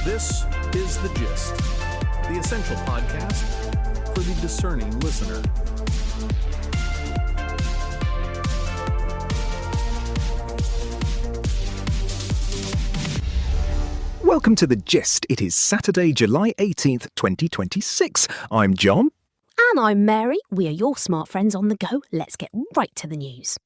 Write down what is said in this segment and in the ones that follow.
This is The Gist, the essential podcast for the discerning listener. Welcome to The Gist. It is Saturday, July 18th, 2026. I'm John. And I'm Mary. We are your smart friends on the go. Let's get right to the news.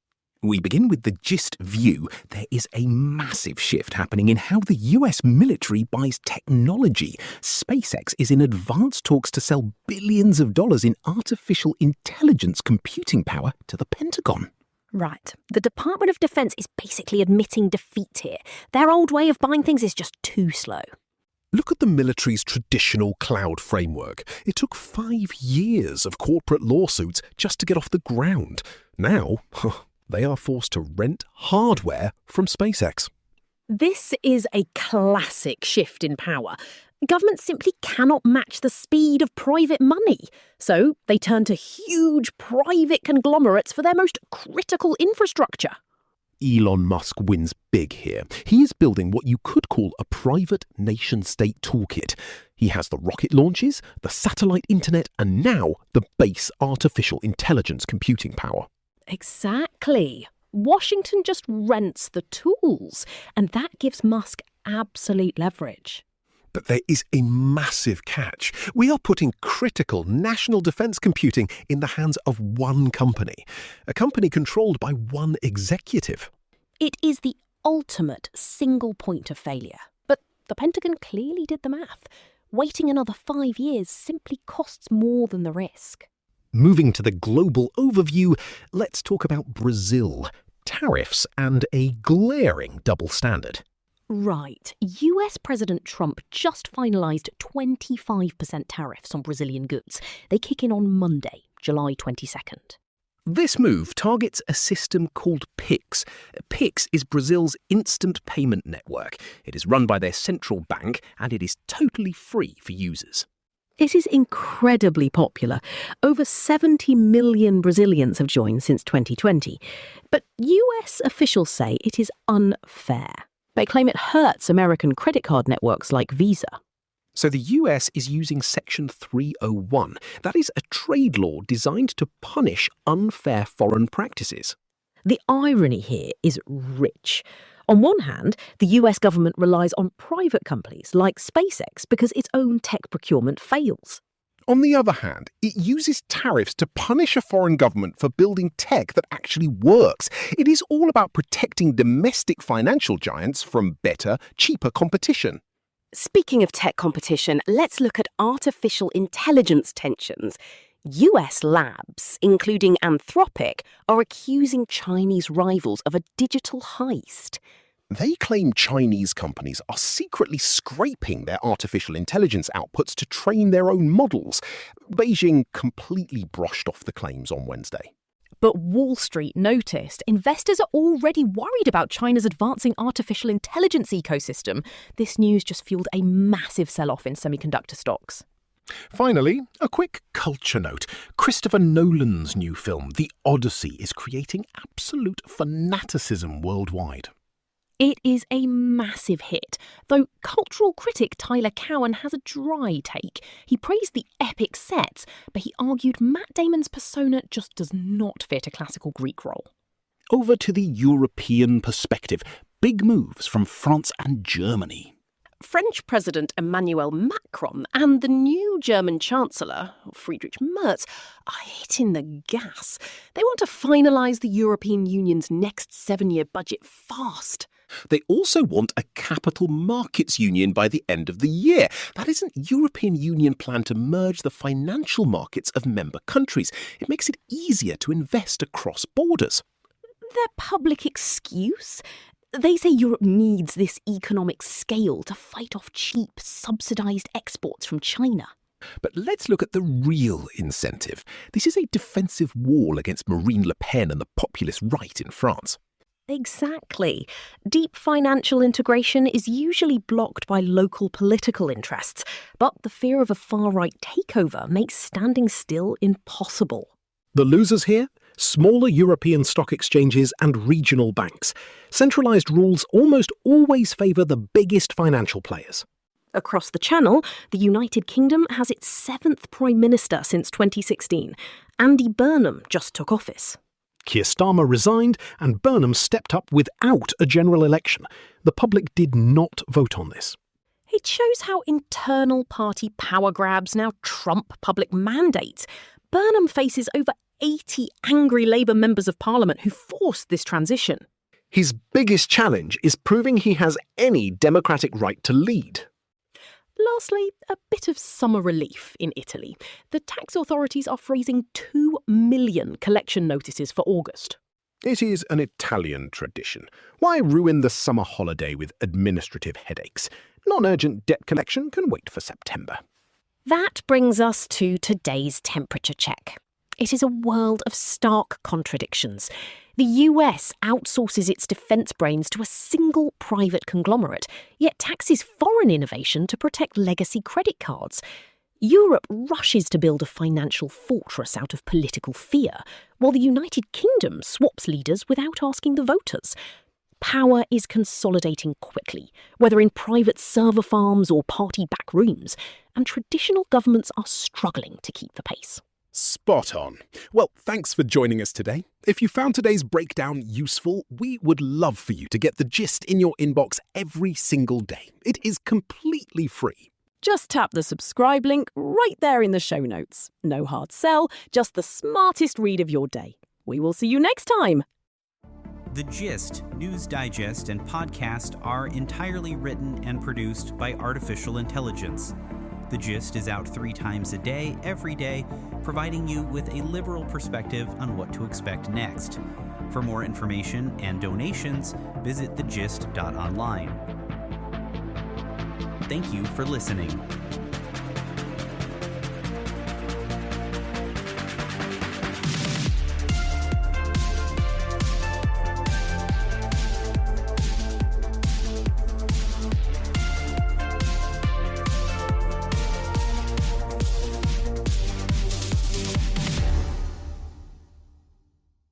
We begin with the Gist view. There is a massive shift happening in how the US military buys technology. SpaceX is in advanced talks to sell billions of dollars in artificial intelligence computing power to the Pentagon. Right. The Department of Defense is basically admitting defeat here. Their old way of buying things is just too slow. Look at the military's traditional cloud framework. It took 5 years of corporate lawsuits just to get off the ground. Now, they are forced to rent hardware from SpaceX. This is a classic shift in power. Governments simply cannot match the speed of private money. So they turn to huge private conglomerates for their most critical infrastructure. Elon Musk wins big here. He is building what you could call a private nation-state toolkit. He has the rocket launches, the satellite internet, and now the base artificial intelligence computing power. Exactly. Washington just rents the tools, and that gives Musk absolute leverage. But there is a massive catch. We are putting critical national defense computing in the hands of one company, a company controlled by one executive. It is the ultimate single point of failure. But the Pentagon clearly did the math. Waiting another 5 years simply costs more than the risk. Moving to the global overview, let's talk about Brazil, tariffs, and a glaring double standard. Right. US President Trump just finalised 25% tariffs on Brazilian goods. They kick in on Monday, July 22nd. This move targets a system called Pix. Pix is Brazil's instant payment network. It is run by their central bank and it is totally free for users. It is incredibly popular. Over 70 million Brazilians have joined since 2020. But US officials say it is unfair. They claim it hurts American credit card networks like Visa. So the US is using Section 301. That is a trade law designed to punish unfair foreign practices. The irony here is rich. On one hand, the US government relies on private companies like SpaceX because its own tech procurement fails. On the other hand, it uses tariffs to punish a foreign government for building tech that actually works. It is all about protecting domestic financial giants from better, cheaper competition. Speaking of tech competition, let's look at artificial intelligence tensions. US labs, including Anthropic, are accusing Chinese rivals of a digital heist. They claim Chinese companies are secretly scraping their artificial intelligence outputs to train their own models. Beijing completely brushed off the claims on Wednesday. But Wall Street noticed investors are already worried about China's advancing artificial intelligence ecosystem. This news just fueled a massive sell-off in semiconductor stocks. Finally, a quick culture note. Christopher Nolan's new film, The Odyssey, is creating absolute fanaticism worldwide. It is a massive hit, though cultural critic Tyler Cowen has a dry take. He praised the epic sets, but he argued Matt Damon's persona just does not fit a classical Greek role. Over to the European perspective. Big moves from France and Germany. French President Emmanuel Macron and the new German Chancellor, Friedrich Merz, are hitting the gas. They want to finalise the European Union's next 7-year budget fast. They also want a capital markets union by the end of the year. That is an European Union plan to merge the financial markets of member countries. It makes it easier to invest across borders. Their public excuse? They say Europe needs this economic scale to fight off cheap, subsidised exports from China. But let's look at the real incentive. This is a defensive wall against Marine Le Pen and the populist right in France. Exactly. Deep financial integration is usually blocked by local political interests, but the fear of a far-right takeover makes standing still impossible. The losers here? Smaller European stock exchanges and regional banks. Centralised rules almost always favour the biggest financial players. Across the Channel, the United Kingdom has its 7th Prime Minister since 2016. Andy Burnham just took office. Keir Starmer resigned and Burnham stepped up without a general election. The public did not vote on this. It shows how internal party power grabs now trump public mandates. Burnham faces over 80 angry Labour members of Parliament who forced this transition. His biggest challenge is proving he has any democratic right to lead. Lastly, a bit of summer relief in Italy. The tax authorities are freezing 2 million collection notices for August. It is an Italian tradition. Why ruin the summer holiday with administrative headaches? Non-urgent debt collection can wait for September. That brings us to today's temperature check. It is a world of stark contradictions. The US outsources its defence brains to a single private conglomerate, yet taxes foreign innovation to protect legacy credit cards. Europe rushes to build a financial fortress out of political fear, while the United Kingdom swaps leaders without asking the voters. Power is consolidating quickly, whether in private server farms or party back rooms, and traditional governments are struggling to keep the pace. Spot on. Well, thanks for joining us today. If you found today's breakdown useful, we would love for you to get the gist in your inbox every single day. It is completely free. Just tap the subscribe link right there in the show notes. No hard sell, just the smartest read of your day. We will see you next time. The Gist, News Digest, and podcast are entirely written and produced by artificial intelligence. The Gist is out 3 times a day, every day, providing you with a liberal perspective on what to expect next. For more information and donations, visit thegist.online. Thank you for listening.